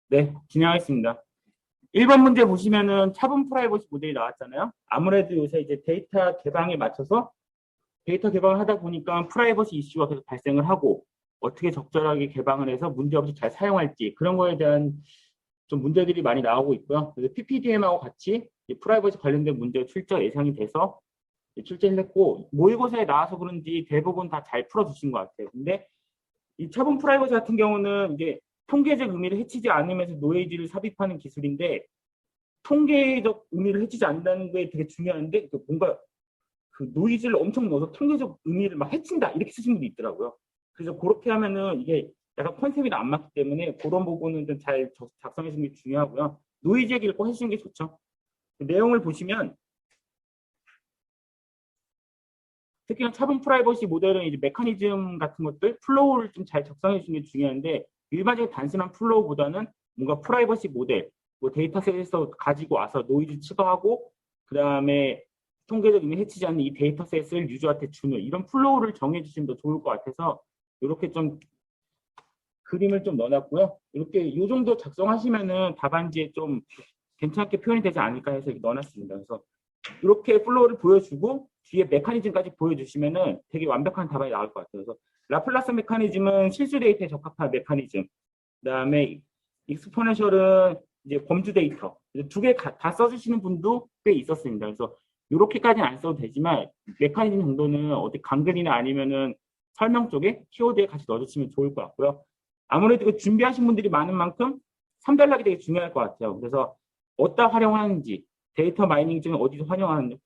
네, 진행하겠습니다. 1번 문제 보시면은 차분 프라이버시 모델이 나왔잖아요. 아무래도 요새 이제 데이터 개방에 맞춰서 데이터 개방을 하다 보니까 프라이버시 이슈가 계속 발생을 하고 어떻게 적절하게 개방을 해서 문제없이 잘 사용할지 그런 거에 대한 좀 문제들이 많이 나오고 있고요. 그래서 PPDM하고 같이 프라이버시 관련된 문제가 출제 예상이 돼서 출제를 했고 모의고사에 나와서 그런지 대부분 다 잘 풀어주신 것 같아요. 근데 이 차분 프라이버시 같은 경우는 이제 통계적 의미를 해치지 않으면서 노이즈를 삽입하는 기술인데 통계적 의미를 해치지 않는다는 게 되게 중요한데 뭔가 그 노이즈를 엄청 넣어서 통계적 의미를 막 해친다 이렇게 쓰신 분도 있더라고요. 그래서 그렇게 하면은 이게 약간 컨셉이랑 안 맞기 때문에 그런 부분은 좀 잘 작성해 주는 게 중요하고요. 노이즈 얘기를 꼭 해주는 게 좋죠. 그 내용을 보시면 특히나 차분 프라이버시 모델은 이제 메커니즘 같은 것들 플로우를 좀 잘 작성해 주는 게 중요한데 일반적인 단순한 플로우보다는 뭔가 프라이버시 모델 뭐 데이터셋에서 가지고 와서 노이즈 추가하고 그 다음에 통계적 의미 해치지 않는 이 데이터셋을 유저한테 주는 이런 플로우를 정해 주시면 더 좋을 것 같아서 이렇게 좀 그림을 좀 넣어놨고요. 이렇게 이 정도 작성하시면은 답안지에 좀 괜찮게 표현이 되지 않을까 해서 이렇게 넣어놨습니다. 그래서 이렇게 플로우를 보여주고 뒤에 메커니즘까지 보여주시면은 되게 완벽한 답안이 나올 것 같아요. 그래서 라플라스 메커니즘은 실수 데이터에 적합한 메커니즘. 그다음에 익스포넨셜은 이제 범주 데이터. 두 개 다 써주시는 분도 꽤 있었습니다. 그래서 이렇게까지는 안 써도 되지만 메커니즘 정도는 어디 강글이나 아니면은 설명 쪽에 키워드에 같이 넣어주시면 좋을 것 같고요. 아무래도 그 준비하신 분들이 많은 만큼 선별하기 되게 중요할 것 같아요. 그래서 어디다 활용하는지, 데이터 마이닝 중에 어디서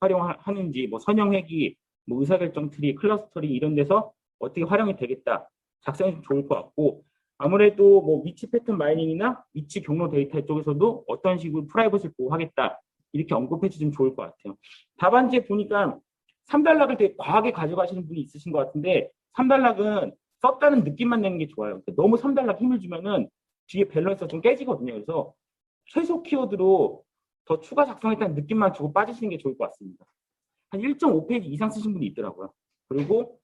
활용하는지, 뭐 선형회기, 뭐 의사결정 트리, 클러스터링 이런 데서 어떻게 활용이 되겠다. 작성이 좀 좋을 것 같고 아무래도 뭐 위치 패턴 마이닝이나 위치 경로 데이터 쪽에서도 어떤 식으로 프라이버시를 보호하겠다. 이렇게 언급해 주시면 좋을 것 같아요. 답안지에 보니까 3단락을 되게 과하게 가져가시는 분이 있으신 것 같은데 3단락은 썼다는 느낌만 내는 게 좋아요. 너무 3단락 힘을 주면은 뒤에 밸런스가 좀 깨지거든요. 그래서 최소 키워드로 더 추가 작성했다는 느낌만 주고 빠지시는 게 좋을 것 같습니다. 한 1.5페이지 이상 쓰신 분이 있더라고요. 그리고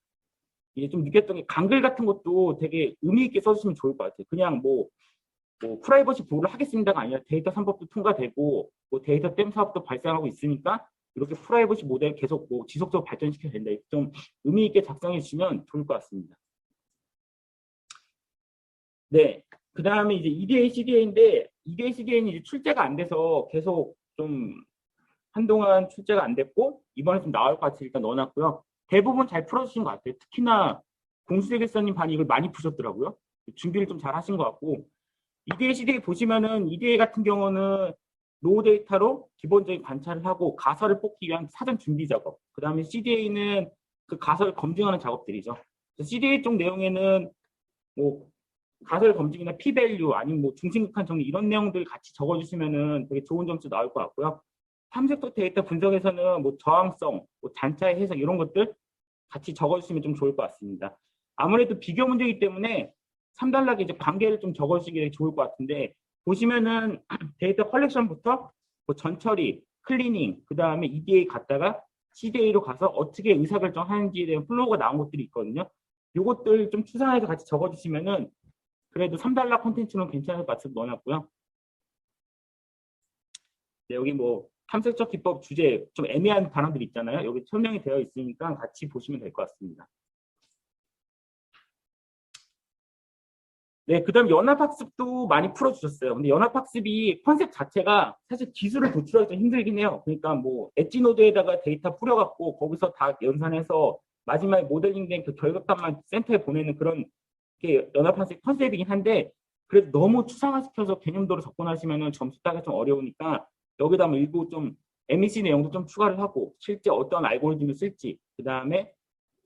이게 좀 느꼈던 게 강글 같은 것도 되게 의미 있게 써주시면 좋을 것 같아요. 그냥 뭐 프라이버시 보호를 하겠습니다가 아니라 데이터 3법도 통과되고 뭐 데이터 댐 사업도 발생하고 있으니까 이렇게 프라이버시 모델 계속 뭐 지속적으로 발전시켜야 된다. 좀 의미 있게 작성해 주시면 좋을 것 같습니다. 네. 그 다음에 이제 EDA, CDA인데 EDA, CDA는 이제 출제가 안 돼서 계속 좀 한동안 출제가 안 됐고 이번에 좀 나올 것 같아서 일단 넣어놨고요. 대부분 잘 풀어주신 것 같아요. 특히나 공수대결사님 반이 이걸 많이 푸셨더라고요. 준비를 좀 잘 하신 것 같고 EDA, CDA 보시면은 EDA 같은 경우는 로우 데이터로 기본적인 관찰을 하고 가설을 뽑기 위한 사전 준비 작업. 그 다음에 CDA는 그 가설을 검증하는 작업들이죠. CDA 쪽 내용에는 뭐 가설 검증이나 p-밸류 아니면 뭐 중심극한 정리 이런 내용들 같이 적어주시면은 되게 좋은 점수 나올 것 같고요. 탐색도 데이터 분석에서는 뭐 저항성, 뭐 단차의 해석 이런 것들 같이 적어주시면 좀 좋을 것 같습니다. 아무래도 비교 문제이기 때문에 3단락에 이제 관계를 좀 적어주시기 좋을 것 같은데 보시면은 데이터 컬렉션부터 뭐 전처리, 클리닝, 그 다음에 EDA 갔다가 CDA로 가서 어떻게 의사결정하는지에 대한 플로우가 나온 것들이 있거든요. 요것들 좀 추상해서 같이 적어주시면은 그래도 3단락 콘텐츠는 괜찮을 것 같아서 넣어놨고요. 네, 여기 뭐 탐색적 기법 주제 좀 애매한 단어들 있잖아요. 여기 설명이 되어 있으니까 같이 보시면 될 것 같습니다. 네, 그 다음 연합학습도 많이 풀어주셨어요. 근데 연합학습이 컨셉 자체가 사실 기술을 도출하기 좀 힘들긴 해요. 그러니까 뭐 엣지노드에다가 데이터 뿌려갖고 거기서 다 연산해서 마지막에 모델링된 그 결과값만 센터에 보내는 그런 게 연합학습 컨셉이긴 한데 그래도 너무 추상화시켜서 개념도로 접근하시면 점수 따기 좀 어려우니까 여기다 뭐 일부 좀 MEC 내용도 좀 추가를 하고 실제 어떤 알고리즘을 쓸지 그 다음에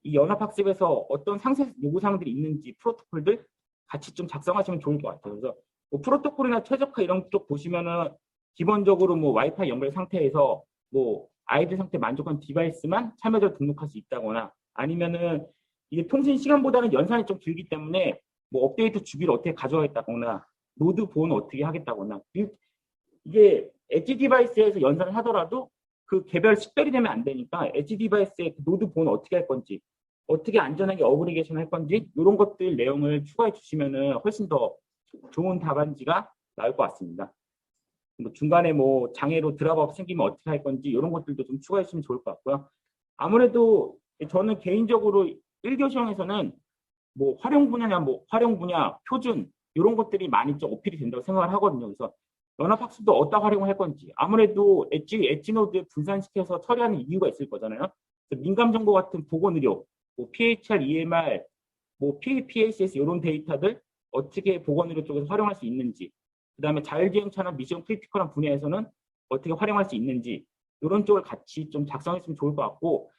이 연합학습에서 어떤 상세 요구사항들이 있는지 프로토콜들 같이 좀 작성하시면 좋을 것 같아요. 그래서 뭐 프로토콜이나 최적화 이런 쪽 보시면은 기본적으로 뭐 와이파이 연결 상태에서 뭐 아이디 상태 만족한 디바이스만 참여자로 등록할 수 있다거나 아니면은 이게 통신 시간보다는 연산이 좀 길기 때문에 뭐 업데이트 주기를 어떻게 가져가겠다거나 노드 보호는 어떻게 하겠다거나 이게 엣지 디바이스에서 연산을 하더라도 그 개별 식별이 되면 안 되니까 엣지 디바이스의 그 노드 보호는 어떻게 할 건지 어떻게 안전하게 어그리게이션 할 건지 이런 것들 내용을 추가해 주시면은 훨씬 더 좋은 답안지가 나올 것 같습니다. 뭐 중간에 뭐 장애로 드랍업 생기면 어떻게 할 건지 이런 것들도 좀 추가해 주시면 좋을 것 같고요. 아무래도 저는 개인적으로 1교시형에서는 뭐 활용 분야냐, 뭐 활용 분야, 표준 이런 것들이 많이 좀 어필이 된다고 생각을 하거든요. 그래서 연합학습도 어디다 활용을 할 건지 아무래도 엣지 노드에 분산시켜서 처리하는 이유가 있을 거잖아요. 민감 정보 같은 보건 의료, 뭐 PHR, EMR, 뭐 PACS 이런 데이터들 어떻게 보건 의료 쪽에서 활용할 수 있는지, 그다음에 자율주행차나 미션 크리티컬한 분야에서는 어떻게 활용할 수 있는지 이런 쪽을 같이 좀 작성했으면 좋을 것 같고,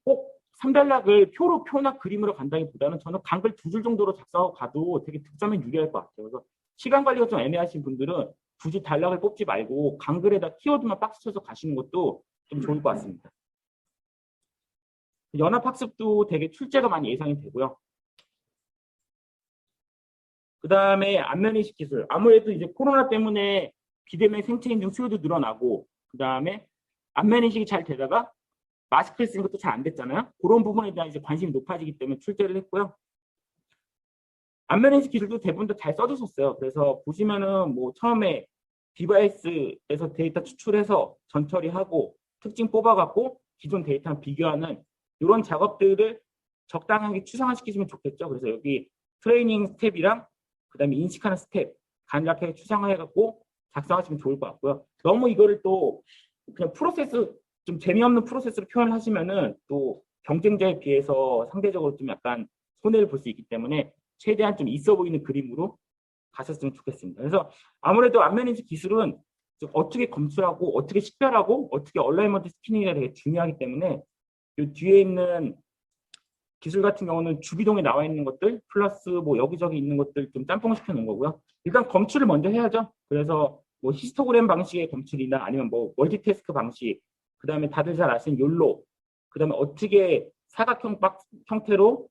꼭 3단락을 표나 그림으로 간다기보다는 저는 강글 2줄 정도로 작성하고 가도 되게 득점에 유리할 것 같아요. 그래서 시간 관리가 좀 애매하신 분들은 굳이 단락을 뽑지 말고 강글에다 키워드만 박스 쳐서 가시는 것도 좀 좋을 것 같습니다. 연합학습도 되게 출제가 많이 예상이 되고요. 그 다음에 안면인식 기술. 아무래도 이제 코로나 때문에 비대면 생체 인증 수요도 늘어나고, 그 다음에 안면인식이 잘 되다가 마스크를 쓰는 것도 잘 안 됐잖아요. 그런 부분에 대한 이제 관심이 높아지기 때문에 출제를 했고요. 안면인식 기술도 대부분 다 잘 써주셨어요. 그래서 보시면은 뭐 처음에 디바이스에서 데이터 추출해서 전처리하고 특징 뽑아갖고 기존 데이터랑 비교하는 이런 작업들을 적당하게 추상화시키시면 좋겠죠. 그래서 여기 트레이닝 스텝이랑 그다음에 인식하는 스텝 간략하게 추상화해갖고 작성하시면 좋을 것 같고요. 너무 이거를 또 그냥 프로세스 좀 재미없는 프로세스로 표현하시면은 또 경쟁자에 비해서 상대적으로 좀 약간 손해를 볼 수 있기 때문에 최대한 좀 있어 보이는 그림으로 가셨으면 좋겠습니다. 그래서 아무래도 안면인식 기술은 어떻게 검출하고 어떻게 식별하고 어떻게 얼라이먼트 스캐닝이 되게 중요하기 때문에 이 뒤에 있는 기술 같은 경우는 주기동에 나와 있는 것들 플러스 뭐 여기저기 있는 것들 좀 짬뽕시켜 놓은 거고요. 일단 검출을 먼저 해야죠. 그래서 뭐 히스토그램 방식의 검출이나 아니면 뭐 멀티태스크 방식, 그 다음에 다들 잘 아시는 욜로, 그 다음에 어떻게 사각형 박스 형태로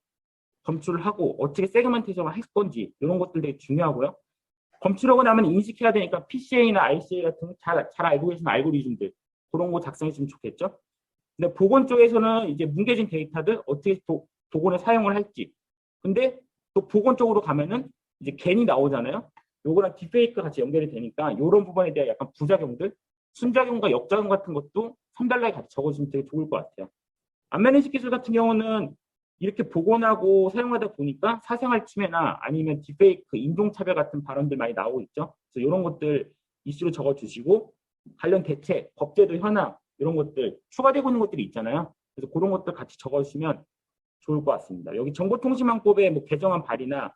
검출을 하고 어떻게 세그멘테이션을 할 건지 이런 것들 되게 중요하고요. 검출하고 나면 인식해야 되니까 PCA나 ICA 같은 잘 알고 계시는 알고리즘들 그런 거 작성했으면 좋겠죠. 근데 보건 쪽에서는 이제 뭉개진 데이터들 어떻게 보건에 사용을 할지. 근데 또 보건 쪽으로 가면은 이제 겐이 나오잖아요. 요거랑 딥페이크 같이 연결이 되니까 이런 부분에 대한 약간 부작용들, 순작용과 역작용 같은 것도 3단락에 같이 적어주시면 되게 좋을 것 같아요. 안면인식 기술 같은 경우는 이렇게 복원하고 사용하다 보니까 사생활 침해나 아니면 딥페이크, 인종차별 같은 발언들 많이 나오고 있죠. 그래서 이런 것들 이슈로 적어주시고 관련 대책, 법제도 현황 이런 것들 추가되고 있는 것들이 있잖아요. 그래서 그런 것들 같이 적어주시면 좋을 것 같습니다. 여기 정보통신망법의 뭐 개정안 발의나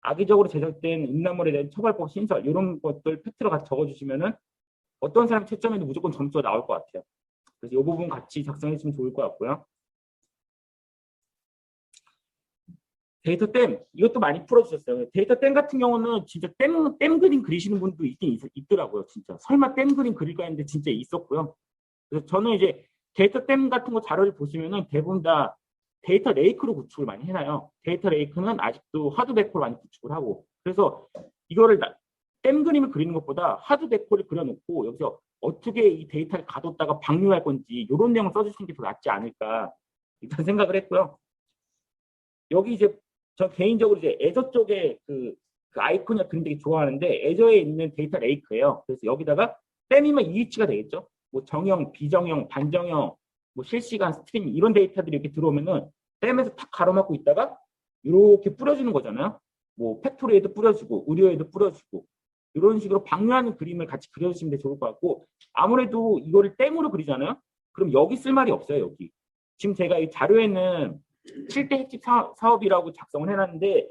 악의적으로 제작된 음란물에 대한 처벌법 신설 이런 것들 팩트로 같이 적어주시면은 어떤 사람 채점에도 무조건 점수가 나올 것 같아요. 그래서 이 부분 같이 작성해 주시면 좋을 것 같고요. 데이터 댐 이것도 많이 풀어주셨어요. 데이터 댐 같은 경우는 진짜 댐 그림 그리시는 분도 있더라고요. 진짜 설마 댐 그림 그릴까 했는데 진짜 있었고요. 그래서 저는 이제 데이터 댐 같은 거 자료를 보시면은 대부분 다 데이터 레이크로 구축을 많이 해놔요. 데이터 레이크는 아직도 하드 베코로 많이 구축을 하고, 그래서 이거를 댐 그림을 그리는 것보다 하드 베코를 그려놓고 여기서 어떻게 이 데이터를 가뒀다가 방류할 건지 이런 내용을 써주시는 게 더 낫지 않을까 일단 생각을 했고요. 여기 이제 저 개인적으로 이제 애저 쪽에 그 아이콘이나 그림 되게 좋아하는데 애저에 있는 데이터 레이크예요. 그래서 여기다가 댐이면 EH가 되겠죠. 뭐 정형, 비정형, 반정형, 뭐 실시간 스트림 이런 데이터들이 이렇게 들어오면은 댐에서 탁 가로막고 있다가 이렇게 뿌려주는 거잖아요. 뭐 팩토리에도 뿌려주고 의료에도 뿌려주고 이런 식으로 방류하는 그림을 같이 그려주시면 좋을 것 같고, 아무래도 이거를 댐으로 그리잖아요. 그럼 여기 쓸 말이 없어요. 여기 지금 제가 이 자료에는 7대 핵심 사업이라고 작성을 해놨는데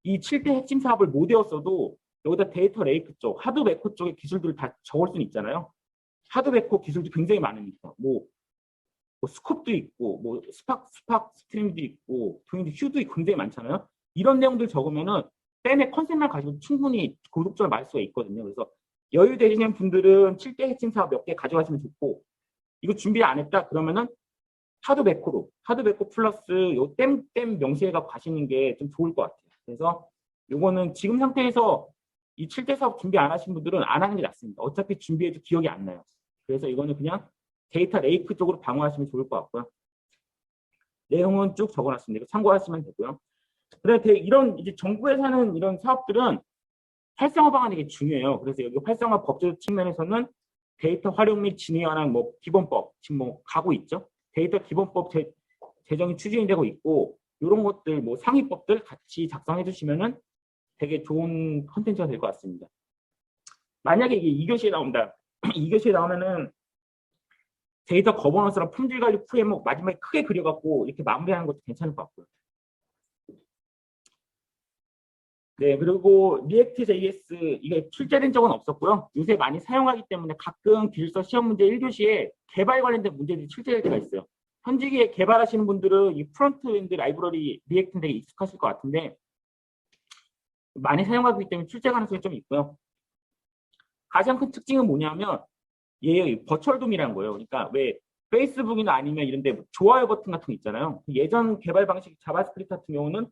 이 7대 핵심 사업을 못 외웠어도 여기다 데이터 레이크 쪽, 하드 베코 쪽의 기술들을 다 적을 수는 있잖아요. 하드 베코 기술도 굉장히 많으니까 뭐 스쿱도 있고 뭐 스팍 스트림도 있고 휴도 있고 굉장히 많잖아요. 이런 내용들 적으면은 댐의 컨셉만 가지고 충분히 고득점을 맞을 수가 있거든요. 그래서 여유 되시는 분들은 7대 핵심 사업 몇 개 가져가시면 좋고, 이거 준비 안 했다 그러면은 하드 베코 플러스 요 댐 명시해가 가시는 게 좀 좋을 것 같아요. 그래서 요거는 지금 상태에서 이 7대 사업 준비 안 하신 분들은 안 하는 게 낫습니다. 어차피 준비해도 기억이 안 나요. 그래서 이거는 그냥 데이터 레이크 쪽으로 방어하시면 좋을 것 같고요. 내용은 쭉 적어놨습니다. 이거 참고하시면 되고요. 그다음에 이런 이제 정부에서 하는 이런 사업들은 활성화 방안이 되게 중요해요. 그래서 여기 활성화 법제도 측면에서는 데이터 활용 및 진위에 관한 뭐 기본법 지금 뭐 가고 있죠. 데이터 기본법 제정이 추진이 되고 있고 이런 것들 뭐 상위법들 같이 작성해 주시면은 되게 좋은 컨텐츠가 될 것 같습니다. 만약에 이게 2교시에 나온다. 2교시에 나오면은 데이터 거버넌스랑 품질 관리 프레임워크 마지막에 크게 그려갖고 이렇게 마무리하는 것도 괜찮을 것 같고요. 네, 그리고 React.js 이게 출제된 적은 없었고요. 요새 많이 사용하기 때문에 가끔 기술서 시험 문제 1교시에 개발 관련된 문제들이 출제될 때가 있어요. 현직에 개발하시는 분들은 이 프론트엔드 라이브러리 리액트는 되게 익숙하실 것 같은데 많이 사용하기 때문에 출제 가능성이 좀 있고요. 가장 큰 특징은 뭐냐면 얘 버추얼돔이라는 거예요. 그러니까 왜 페이스북이나 아니면 이런 데 좋아요 버튼 같은 거 있잖아요. 예전 개발 방식 자바스크립트 같은 경우는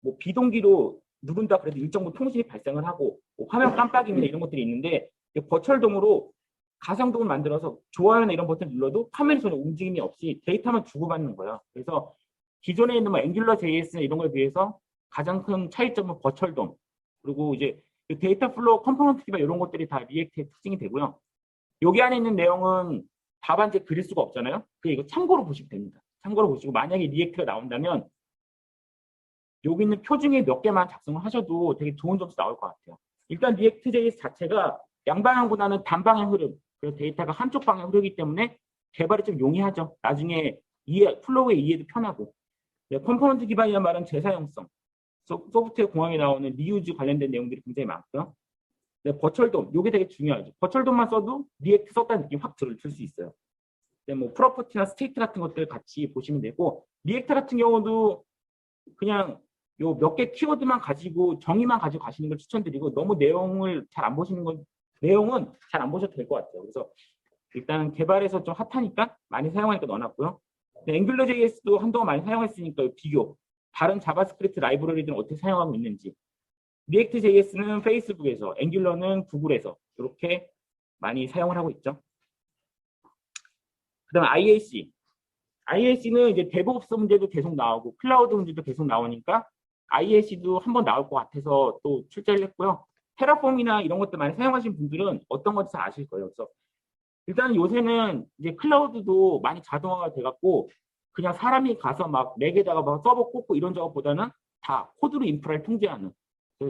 뭐 비동기로 누른다 그래도 일정 부분 통신이 발생을 하고 뭐 화면 깜빡이나 이런 것들이 있는데 버추얼돔으로 가상돔을 만들어서 좋아요나 이런 버튼 눌러도 화면이 전혀 움직임이 없이 데이터만 주고받는 거예요. 그래서 기존에 있는 뭐 앵귤러 JS나 이런 거에 비해서 가장 큰 차이점은 버추얼돔 그리고 이제 데이터 플로우 컴포넌트 기반 이런 것들이 다 리액트의 특징이 되고요. 여기 안에 있는 내용은 답안지에 그릴 수가 없잖아요. 그래서 이거 참고로 보시면 됩니다. 참고로 보시고 만약에 리액트가 나온다면 여기 있는 표 중에 몇 개만 작성을 하셔도 되게 좋은 점수 나올 것 같아요. 일단 React.js 자체가 양방향보다는 단방향 흐름, 그래서 데이터가 한쪽 방향 흐르기 때문에 개발이 좀 용이하죠. 나중에 플로우의 이해도 편하고. 네, 컴포넌트 기반이란 말은 재사용성, 소프트웨어 공항에 나오는 리유즈 관련된 내용들이 굉장히 많고요. 네, 버추얼돔, 이게 되게 중요하죠. 버추얼돔만 써도 리액트 썼다는 느낌 확 들 수 있어요. 네, 뭐 프로퍼티나 스테이트 같은 것들 같이 보시면 되고 리액트 같은 경우도 그냥 요 몇 개 키워드만 가지고 정의만 가지고 가시는 걸 추천드리고 너무 내용을 잘 안 보시는 건 내용은 잘 안 보셔도 될 것 같아요. 그래서 일단 개발에서 좀 핫하니까 많이 사용하니까 넣어놨고요. 앵귤러 JS도 한동안 많이 사용했으니까 비교 다른 자바스크립트 라이브러리들은 어떻게 사용하고 있는지 리액트 JS는 페이스북에서 앵귤러는 구글에서 이렇게 많이 사용을 하고 있죠. 그 다음에 IAC는 이제 데브옵스 문제도 계속 나오고 클라우드 문제도 계속 나오니까 IAC도 한번 나올 것 같아서 또 출제를 했고요. 테라폼이나 이런 것들 많이 사용하시는 분들은 어떤 건지 잘 아실 거예요. 그래서 일단 요새는 이제 클라우드도 많이 자동화가 돼갖고 그냥 사람이 가서 막 렉에다가 막 서버 꽂고 이런 작업보다는 다 코드로 인프라를 통제하는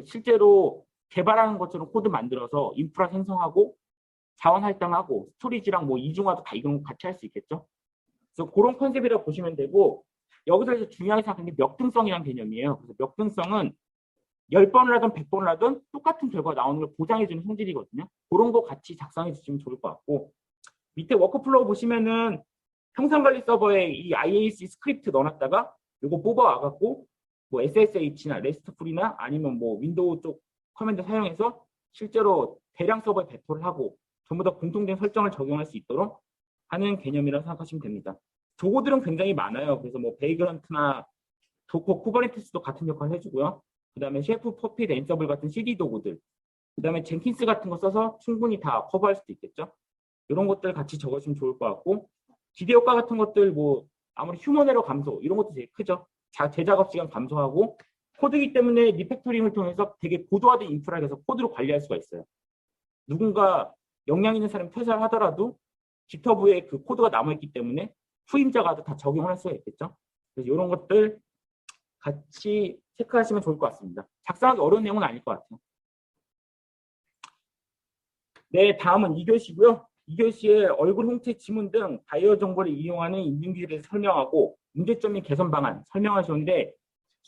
실제로 개발하는 것처럼 코드 만들어서 인프라 생성하고 자원 할당하고 스토리지랑 뭐 이중화도 다 이건 같이 할 수 있겠죠. 그래서 그런 컨셉이라고 보시면 되고 여기서 이제 중요하게 생각하는 게 역등성이라는 개념이에요. 그래서 역등성은 10번을 하든 100번을 하든 똑같은 결과가 나오는 걸 보장해주는 성질이거든요. 그런 거 같이 작성해 주시면 좋을 것 같고 밑에 워크플로우 보시면은 평상관리 서버에 이 IAC 스크립트 넣어놨다가 이거 뽑아와갖고 뭐 SSH나 RESTful이나 아니면 뭐 윈도우 쪽 커맨드 사용해서 실제로 대량 서버에 배포를 하고 전부 다 공통된 설정을 적용할 수 있도록 하는 개념이라고 생각하시면 됩니다. 도구들은 굉장히 많아요. 그래서 뭐 베이그런트나 도커, 쿠버네티스도 같은 역할을 해주고요. 그 다음에 셰프, 퍼핏, 앤서블 같은 CD 도구들. 그 다음에 젠킨스 같은 거 써서 충분히 다 커버할 수도 있겠죠. 이런 것들 같이 적으시면 좋을 것 같고 기대 효과 같은 것들 뭐 아무리 휴먼 에러 감소 이런 것도 되게 크죠. 재작업 시간 감소하고 코드이기 때문에 리팩토링을 통해서 되게 고도화된 인프라를 해서 코드로 관리할 수가 있어요. 누군가 역량 있는 사람이 퇴사를 하더라도 깃허브에 그 코드가 남아있기 때문에 후임자가 다 적용할 수가 있겠죠. 그래서 이런 것들 같이 체크하시면 좋을 것 같습니다. 작성하기 어려운 내용은 아닐 것 같아요. 네, 다음은 2교시고요. 2교시에 얼굴 홍채 지문 등 바이오 정보를 이용하는 인증기술에 설명하고 문제점 및 개선 방안 설명하셨는데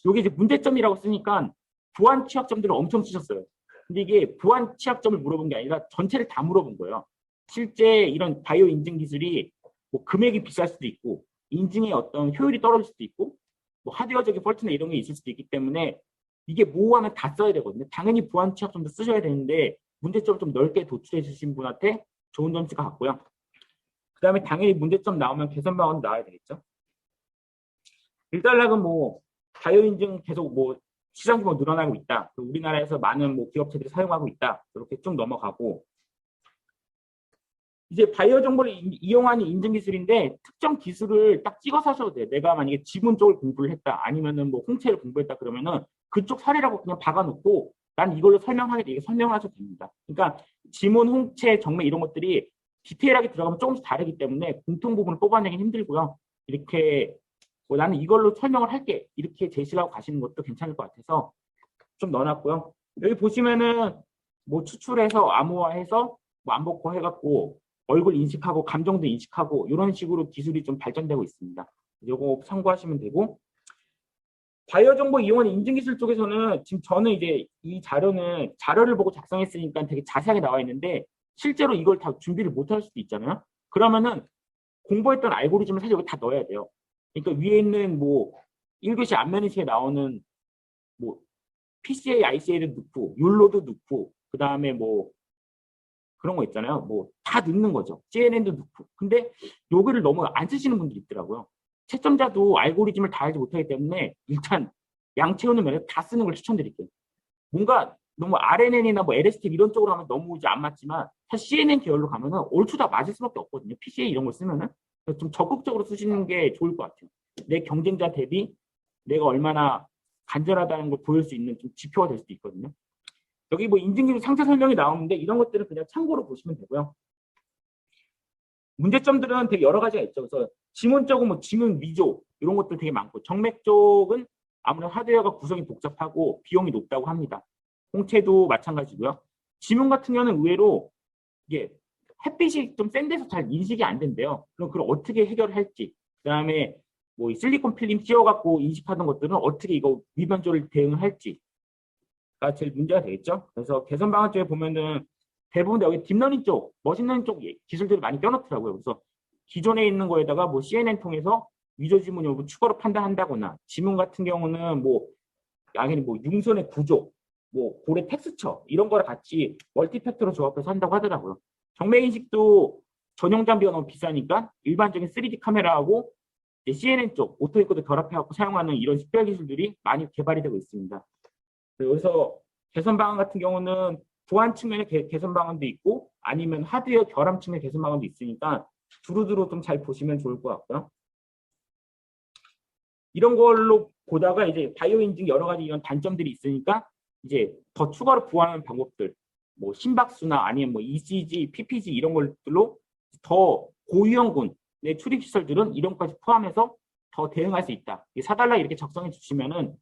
이게 이제 문제점이라고 쓰니까 보안 취약점들을 엄청 쓰셨어요. 근데 이게 보안 취약점을 물어본 게 아니라 전체를 다 물어본 거예요. 실제 이런 바이오 인증 기술이 뭐 금액이 비쌀 수도 있고 인증의 어떤 효율이 떨어질 수도 있고 뭐 하드웨어적인 폴트나 이런 게 있을 수도 있기 때문에 이게 모호하면 다 써야 되거든요. 당연히 보안 취약점도 쓰셔야 되는데 문제점을 좀 넓게 도출해 주신 분한테 좋은 점수가 같고요. 그 다음에 당연히 문제점 나오면 개선 방안도 나와야 되겠죠. 일단락은 뭐 바이오 인증 계속 뭐 시장 규모 늘어나고 있다. 우리나라에서 많은 뭐 기업체들이 사용하고 있다. 이렇게 쭉 넘어가고 이제 바이오 정보를 이용하는 인증 기술인데 특정 기술을 딱 찍어서 하셔도 돼요. 내가 만약에 지문 쪽을 공부를 했다. 아니면은 뭐 홍채를 공부했다 그러면은 그쪽 사례라고 그냥 박아놓고 난 이걸로 설명하게 되게 설명을 하셔도 됩니다. 그러니까 지문, 홍채, 정맥 이런 것들이 디테일하게 들어가면 조금씩 다르기 때문에 공통 부분을 뽑아내긴 힘들고요. 이렇게 뭐 나는 이걸로 설명을 할게 이렇게 제시를 하고 가시는 것도 괜찮을 것 같아서 좀 넣어놨고요. 여기 보시면은 뭐 추출해서 암호화해서 뭐 암복화 해갖고 얼굴 인식하고 감정도 인식하고 이런 식으로 기술이 좀 발전되고 있습니다. 이거 참고하시면 되고, 바이오 정보 이용한 인증기술 쪽에서는 지금 저는 이제 이 자료는 자료를 보고 작성했으니까 되게 자세하게 나와 있는데 실제로 이걸 다 준비를 못 할 수도 있잖아요. 그러면은 공부했던 알고리즘을 사실 여기 다 넣어야 돼요. 그러니까 위에 있는 뭐 1교시 안면인식에 나오는 뭐 PCA, ICA도 넣고 율로도 넣고 그 다음에 뭐 그런 거 있잖아요. 뭐 다 넣는 거죠. CNN도 넣고. 근데 여기를 너무 안 쓰시는 분들이 있더라고요. 채점자도 알고리즘을 다 알지 못하기 때문에 일단 양채우는 면에 다 쓰는 걸 추천드릴게요. 뭔가 너무 RNN이나 뭐 LST 이런 쪽으로 하면 너무 이제 안 맞지만 사실 CNN 계열로 가면은 얼추 다 맞을 수밖에 없거든요. PCA 이런 걸 쓰면은 좀 적극적으로 쓰시는 게 좋을 것 같아요. 내 경쟁자 대비 내가 얼마나 간절하다는 걸 보일 수 있는 좀 지표가 될 수도 있거든요. 여기 뭐 인증기술 상세 설명이 나오는데 이런 것들은 그냥 참고로 보시면 되고요. 문제점들은 되게 여러 가지가 있죠. 그래서 지문 쪽은 뭐 지문 위조 이런 것들 되게 많고 정맥 쪽은 아무래도 하드웨어가 구성이 복잡하고 비용이 높다고 합니다. 홍채도 마찬가지고요. 지문 같은 경우는 의외로 이게 햇빛이 좀 센 데서 잘 인식이 안 된대요. 그럼 그걸 어떻게 해결할지, 그다음에 뭐 실리콘 필름 씌워갖고 인식하던 것들은 어떻게 이거 위변조를 대응을 할지가 제일 문제가 되겠죠. 그래서 개선 방안 쪽에 보면은 대부분 여기 딥러닝 쪽, 머신러닝 쪽 기술들을 많이 껴놓더라고요. 그래서 기존에 있는 거에다가 뭐 CNN 통해서 위조 지문 여부 추가로 판단한다거나, 지문 같은 경우는 뭐 당연히 뭐 융선의 구조, 뭐 고래 텍스처 이런 거를 같이 멀티팩터로 조합해서 한다고 하더라고요. 정맥 인식도 전용 장비가 너무 비싸니까 일반적인 3D 카메라하고 CNN 쪽 오토이코도 결합해갖고 사용하는 이런 식별 기술들이 많이 개발이 되고 있습니다. 그래서 개선 방안 같은 경우는 보안 측면의 개선 방안도 있고 아니면 하드웨어 결함 측면의 개선 방안도 있으니까 두루두루 좀 잘 보시면 좋을 것 같고요. 이런 걸로 보다가 이제 바이오 인증 여러 가지 이런 단점들이 있으니까 이제 더 추가로 보완하는 방법들, 뭐 심박수나 아니면 뭐 ECG, PPG 이런 것들로 더 고위험군의 출입 시설들은 이런 것까지 포함해서 더 대응할 수 있다. 4달러 이렇게 적성해 주시면은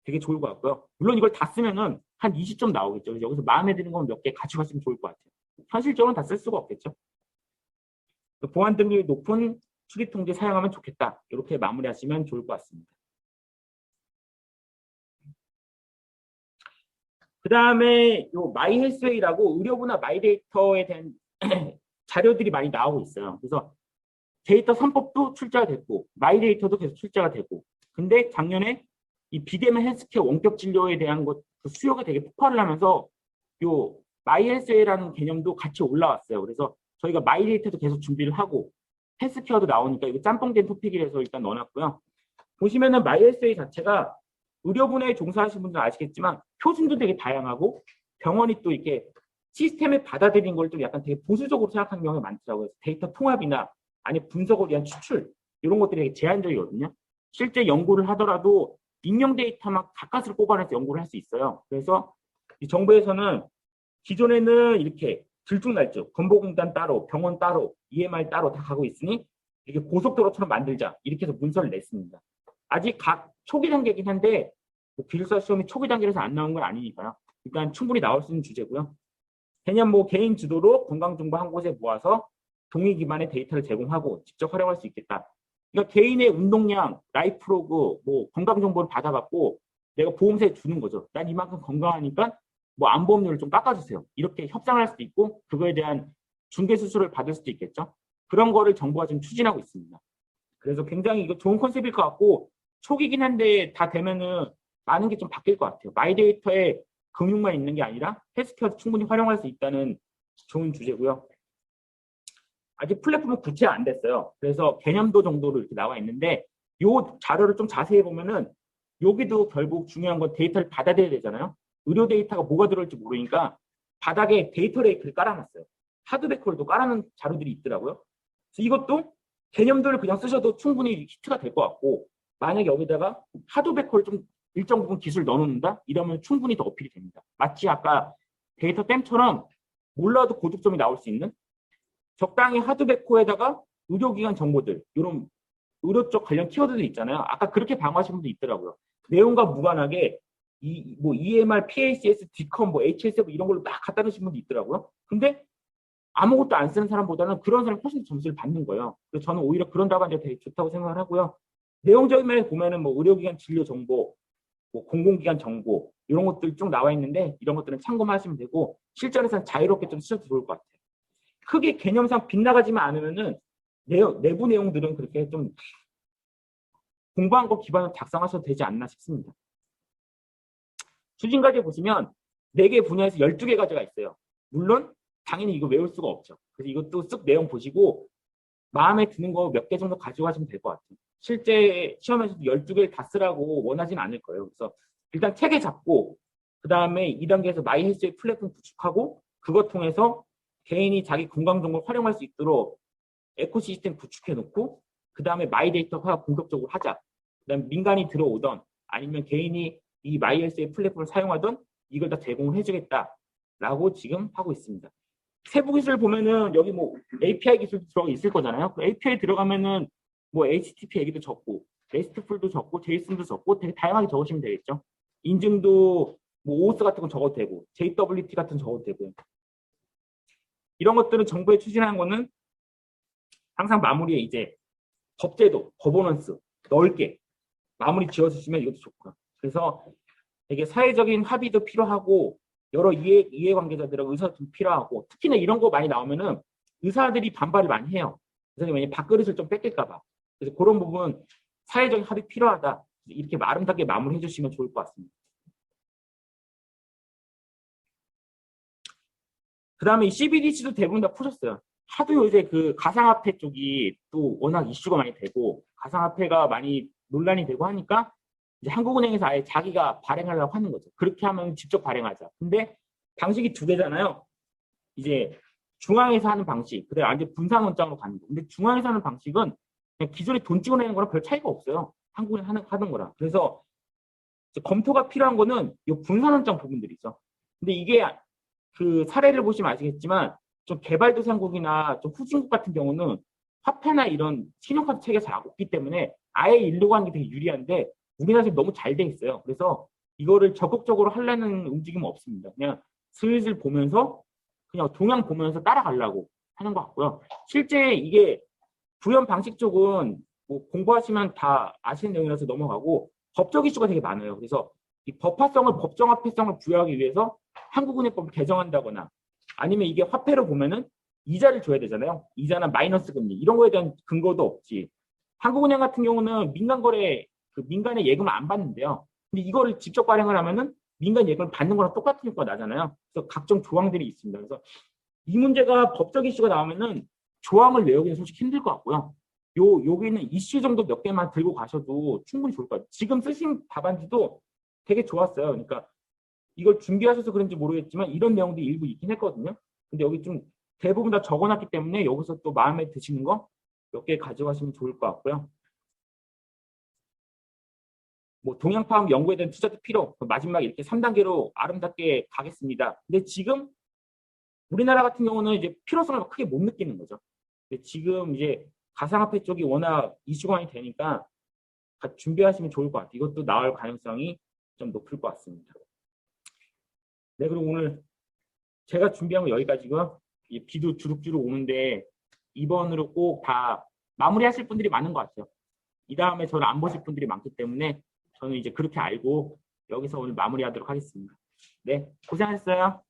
되게 좋을 것 같고요. 물론 이걸 다 쓰면은 한 20점 나오겠죠. 그래서 여기서 마음에 드는 건 몇 개 가져가시면 좋을 것 같아요. 현실적으로는 다 쓸 수가 없겠죠. 보안 등급이 높은 출입 통제 사용하면 좋겠다. 이렇게 마무리하시면 좋을 것 같습니다. 그 다음에 요 마이헬스웨이라고 의료부나 마이데이터에 대한 자료들이 많이 나오고 있어요. 그래서 데이터 3법도 출제가 됐고 마이데이터도 계속 출제가 되고, 근데 작년에 이 비대면 헬스케어 원격 진료에 대한 것 그 수요가 되게 폭발을 하면서 요 마이헬스웨이라는 개념도 같이 올라왔어요. 그래서 저희가 마이데이터도 계속 준비를 하고 헬스케어도 나오니까 이거 짬뽕된 토픽이라서 일단 넣어놨고요. 보시면은 마이헬스웨이 자체가 의료분야에 종사하시는 분들은 아시겠지만 표준도 되게 다양하고 병원이 또 이렇게 시스템에 받아들인 걸 좀 약간 되게 보수적으로 생각하는 경우가 많더라고요. 데이터 통합이나 아니 분석을 위한 추출 이런 것들이 되게 제한적이거든요. 실제 연구를 하더라도 익명 데이터만 가까스로 뽑아내서 연구를 할 수 있어요. 그래서 이 정부에서는 기존에는 이렇게 들쭉날쭉 건보공단 따로, 병원 따로, EMR 따로 다 가고 있으니 이렇게 고속도로처럼 만들자 이렇게 해서 문서를 냈습니다. 아직 각 초기 단계이긴 한데 뭐 기술사 시험이 초기 단계에서 안 나온 건 아니니까요. 일단 충분히 나올 수 있는 주제고요. 개념 뭐 개인 주도로 건강정보 한 곳에 모아서 동의 기반의 데이터를 제공하고 직접 활용할 수 있겠다. 그러니까 개인의 운동량, 라이프로그, 뭐 건강정보를 받아갖고 내가 보험사에 주는 거죠. 난 이만큼 건강하니까 뭐 안보험료를 좀 깎아주세요. 이렇게 협상을 할 수도 있고 그거에 대한 중개수수료를 받을 수도 있겠죠. 그런 거를 정부가 지금 추진하고 있습니다. 그래서 굉장히 이거 좋은 컨셉일 것 같고 초기긴 한데 다 되면은 많은 게 좀 바뀔 것 같아요. 마이데이터에 금융만 있는 게 아니라 헬스케어도 충분히 활용할 수 있다는 좋은 주제고요. 아직 플랫폼은 구체화 안 됐어요. 그래서 개념도 정도로 이렇게 나와 있는데 이 자료를 좀 자세히 보면은 여기도 결국 중요한 건 데이터를 받아들여야 되잖아요. 의료 데이터가 뭐가 들어올지 모르니까 바닥에 데이터 레이크를 깔아놨어요. 하드베커를 깔아놓은 자료들이 있더라고요. 그래서 이것도 개념들을 그냥 쓰셔도 충분히 히트가 될 것 같고, 만약에 여기다가 하드베커를 좀 일정 부분 기술 넣어놓는다? 이러면 충분히 더 어필이 됩니다. 마치 아까 데이터 댐처럼 몰라도 고득점이 나올 수 있는 적당히 하드베코에다가 의료기관 정보들, 이런 의료 쪽 관련 키워드들 있잖아요. 아까 그렇게 방어하시는 분도 있더라고요. 내용과 무관하게 뭐 EMR, PACS, DCOM, 뭐 HSF 이런 걸로 딱 갖다 놓으신 분도 있더라고요. 근데 아무것도 안 쓰는 사람보다는 그런 사람이 훨씬 점수를 받는 거예요. 그래서 저는 오히려 그런 답안이 되게 좋다고 생각을 하고요. 내용적인 면에 보면은 뭐 의료기관 진료 정보, 뭐 공공기관 정보 이런 것들 쭉 나와 있는데 이런 것들은 참고만 하시면 되고 실전에서는 자유롭게 좀 쓰셔도 좋을 것 같아요. 크게 개념상 빗나가지만 않으면은 내부 내용들은 그렇게 좀 공부한 거 기반으로 작성하셔도 되지 않나 싶습니다. 추진과제 보시면 4개 분야에서 12개 과제가 있어요. 물론 당연히 이거 외울 수가 없죠. 그래서 이것도 쓱 내용 보시고 마음에 드는 거 몇 개 정도 가져가시면 될 것 같아요. 실제 시험에서도 12개를 다 쓰라고 원하지는 않을 거예요. 그래서 일단 체계 잡고 그 다음에 2단계에서 마이 헬스의 플랫폼 구축하고 그것 통해서 개인이 자기 건강 정보를 활용할 수 있도록 에코시스템 구축해 놓고 그 다음에 마이 데이터화 본격적으로 하자. 그 다음에 민간이 들어오던 아니면 개인이 이 마이 헬스의 플랫폼을 사용하던 이걸 다 제공을 해주겠다라고 지금 하고 있습니다. 세부 기술 보면은 여기 뭐 API 기술도 들어가 있을 거잖아요. 그 API 들어가면은 뭐 HTTP 얘기도 적고 RESTful도 적고 JSON도 적고 되게 다양하게 적으시면 되겠죠. 인증도 뭐 OAuth 같은 거 적어도 되고 JWT 같은 거 적어도 되고요. 이런 것들은 정부에 추진하는 거는 항상 마무리에 이제 법제도, 거버넌스 넓게 마무리 지어주시면 이것도 좋고요. 그래서 되게 사회적인 합의도 필요하고 여러 이해관계자들하고 의사도 필요하고 특히나 이런 거 많이 나오면은 의사들이 반발을 많이 해요. 의사들이 왜냐면 밥그릇을 좀 뺏길까 봐. 그래서 그런 부분 사회적인 합의 필요하다. 이렇게 아름답게 마무리해 주시면 좋을 것 같습니다. 그 다음에 이 CBDC도 대부분 다 푸셨어요. 하도 요새 그 가상화폐 쪽이 또 워낙 이슈가 많이 되고 가상화폐가 많이 논란이 되고 하니까 이제 한국은행에서 아예 자기가 발행하려고 하는 거죠. 그렇게 하면 직접 발행하자. 근데 방식이 2개잖아요. 이제 중앙에서 하는 방식, 그다음에 완전 분산 원장으로 가는 거. 근데 중앙에서 하는 방식은 그냥 기존에 돈 찍어내는 거랑 별 차이가 없어요. 한국은행 하는 거랑. 그래서 검토가 필요한 거는 이 분산 원장 부분들이죠. 근데 이게 그 사례를 보시면 아시겠지만 좀 개발도상국이나 좀 후진국 같은 경우는 화폐나 이런 신용카드 체계가 잘 없기 때문에 아예 일로 가는 게 되게 유리한데 우리나라에서 너무 잘 돼 있어요. 그래서 이거를 적극적으로 하려는 움직임은 없습니다. 그냥 슬슬 보면서 그냥 동향 보면서 따라가려고 하는 것 같고요. 실제 이게 구현 방식 쪽은 뭐 공부하시면 다 아시는 내용이라서 넘어가고 법적 이슈가 되게 많아요. 그래서 이 법화성을 법정 화폐성을 부여하기 위해서 한국은행법을 개정한다거나 아니면 이게 화폐로 보면은 이자를 줘야 되잖아요. 이자나 마이너스 금리 이런 거에 대한 근거도 없지. 한국은행 같은 경우는 민간 거래 그 민간의 예금을 안 받는데요. 근데 이거를 직접 발행을 하면은 민간 예금을 받는 거랑 똑같은 효과가 나잖아요. 그래서 각종 조항들이 있습니다. 그래서 이 문제가 법적 이슈가 나오면은 조항을 외우기는 솔직히 힘들 것 같고요. 여기는 이슈 정도 몇 개만 들고 가셔도 충분히 좋을 것 같아요. 지금 쓰신 답안지도 되게 좋았어요. 그러니까 이걸 준비하셔서 그런지 모르겠지만 이런 내용도 일부 있긴 했거든요. 근데 여기 좀 대부분 다 적어놨기 때문에 여기서 또 마음에 드시는 거 몇 개 가져가시면 좋을 것 같고요. 뭐 동양파업 연구에 대한 투자도 필요. 마지막 이렇게 3단계로 아름답게 가겠습니다. 근데 지금 우리나라 같은 경우는 이제 필요성을 크게 못 느끼는 거죠. 근데 지금 이제 가상화폐 쪽이 워낙 이슈가 많이 되니까 준비하시면 좋을 것 같아요. 이것도 나올 가능성이 좀 높을 것 같습니다. 네, 그럼 오늘 제가 준비한 거 여기까지고요. 비도 주룩주룩 오는데 이번으로 꼭 다 마무리하실 분들이 많은 것 같아요. 이 다음에 저를 안 보실 분들이 많기 때문에 저는 이제 그렇게 알고 여기서 오늘 마무리하도록 하겠습니다. 네, 고생하셨어요.